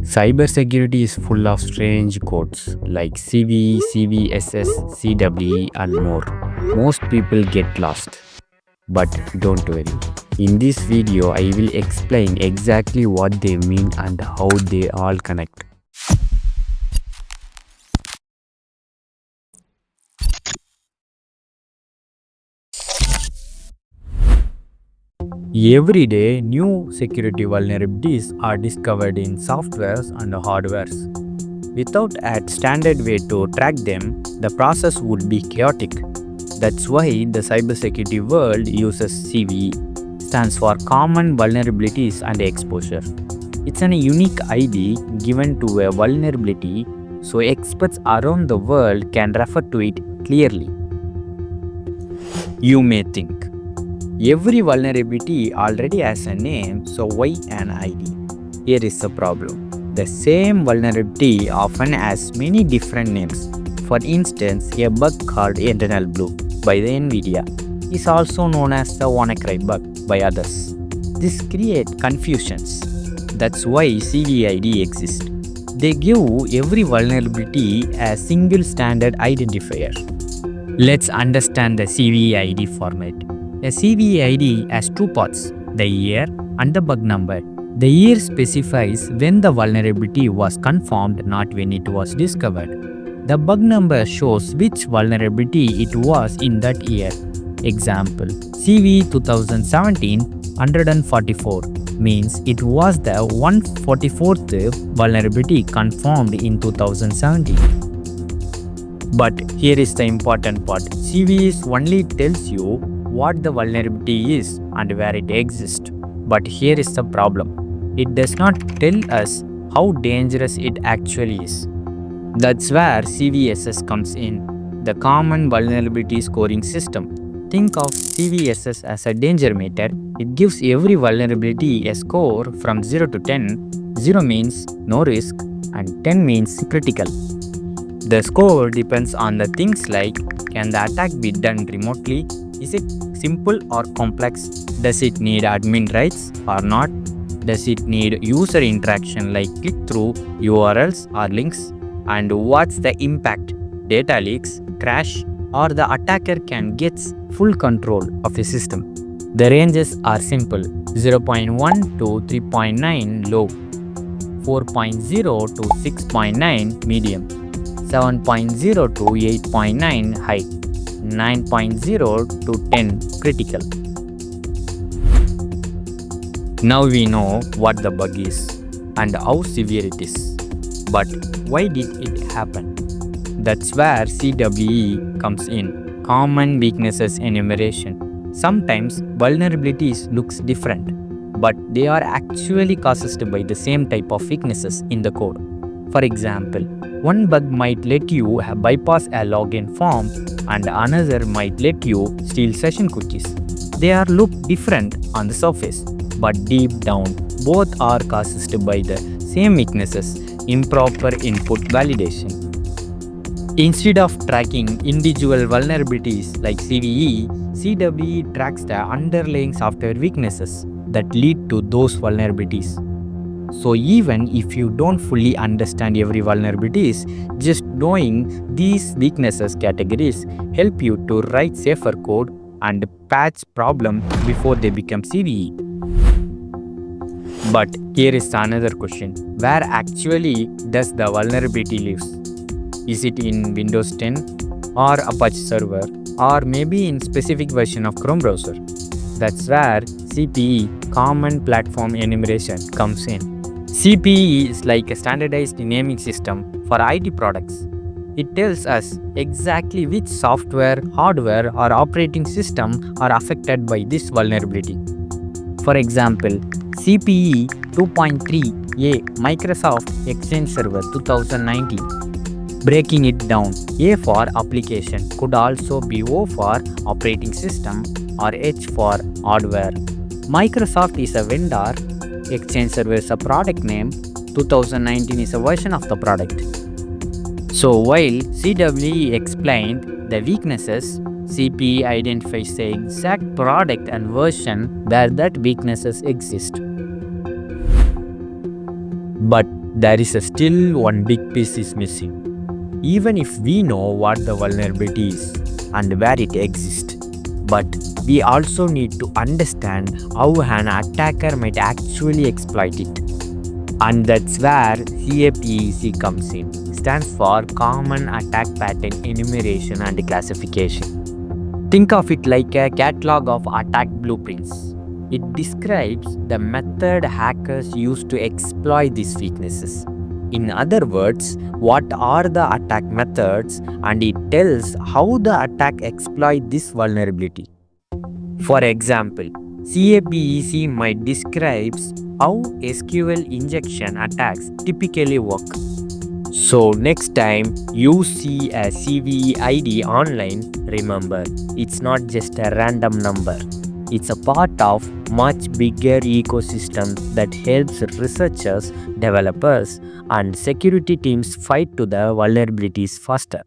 Cybersecurity is full of strange codes like CVE, CVSS, CWE, and more. Most people get lost. But don't worry. In this video, I will explain exactly what they mean and how they all connect. Every day, new security vulnerabilities are discovered in softwares and hardwares. Without a standard way to track them, the process would be chaotic. That's why the cybersecurity world uses CVE, stands for Common Vulnerabilities and Exposure. It's a unique ID given to a vulnerability so experts around the world can refer to it clearly. You may think, every vulnerability already has a name, so why an ID? Here is the problem. The same vulnerability often has many different names. For instance, a bug called internal blue by the NVIDIA is also known as the WannaCry bug by others. This creates confusions. That's why CVID exists. They give every vulnerability a single standard identifier. Let's understand the CVID format. A CVID has two parts, the year and the bug number. The year specifies when the vulnerability was confirmed, not when it was discovered. The bug number shows which vulnerability it was in that year. Example, CVE 2017 144 means it was the 144th vulnerability confirmed in 2017. But here is the important part. CVE only tells you what the vulnerability is and where it exists. But here is the problem. It does not tell us how dangerous it actually is. That's where CVSS comes in, the Common Vulnerability Scoring System. Think of CVSS as a danger meter. It gives every vulnerability a score from 0 to 10. 0 means no risk and 10 means critical. The score depends on the things like, can the attack be done remotely? Is it simple or complex? Does it need admin rights or not? Does it need user interaction like click-through URLs or links? And what's the impact? Data leaks, crash, or the attacker can get full control of a system. The ranges are simple: 0.1 to 3.9 low, 4.0 to 6.9 medium, 7.0 to 8.9 high, 9.0 to 10 critical. Now we know what the bug is and how severe it is. But why did it happen? That's where CWE comes in, Common Weaknesses Enumeration. Sometimes vulnerabilities looks different, but they are actually caused by the same type of weaknesses in the code. For example, one bug might let you bypass a login form and another might let you steal session cookies. They are look different on the surface, but deep down, both are caused by the same weaknesses, improper input validation. Instead of tracking individual vulnerabilities like CVE, CWE tracks the underlying software weaknesses that lead to those vulnerabilities. So even if you don't fully understand every vulnerabilities, just knowing these weaknesses categories help you to write safer code and patch problems before they become CVE. But here is another question. Where actually does the vulnerability live? Is it in Windows 10 or Apache server or maybe in specific version of Chrome browser? That's where CPE, Common Platform Enumeration, comes in. CPE is like a standardized naming system for IT products. It tells us exactly which software, hardware or operating system are affected by this vulnerability. For example, CPE 2.3A Microsoft Exchange Server 2019. Breaking it down, A for application could also be O for operating system or H for hardware. Microsoft is a vendor, Exchange Server is a product name, 2019 is a version of the product. So while CWE explained the weaknesses, CPE identifies the exact product and version where that weaknesses exist. But there is still one big piece is missing. Even if we know what the vulnerability is and where it exists, but we also need to understand how an attacker might actually exploit it. And that's where CAPEC comes in. Stands for Common Attack Pattern Enumeration and Classification. Think of it like a catalog of attack blueprints. It describes the method hackers use to exploit these weaknesses. In other words, what are the attack methods, and it tells how the attack exploit this vulnerability. For example, CAPEC might describe how SQL injection attacks typically work. So next time you see a CVE ID online, remember, it's not just a random number. It's a part of much bigger ecosystem that helps researchers, developers, and security teams fight to the vulnerabilities faster.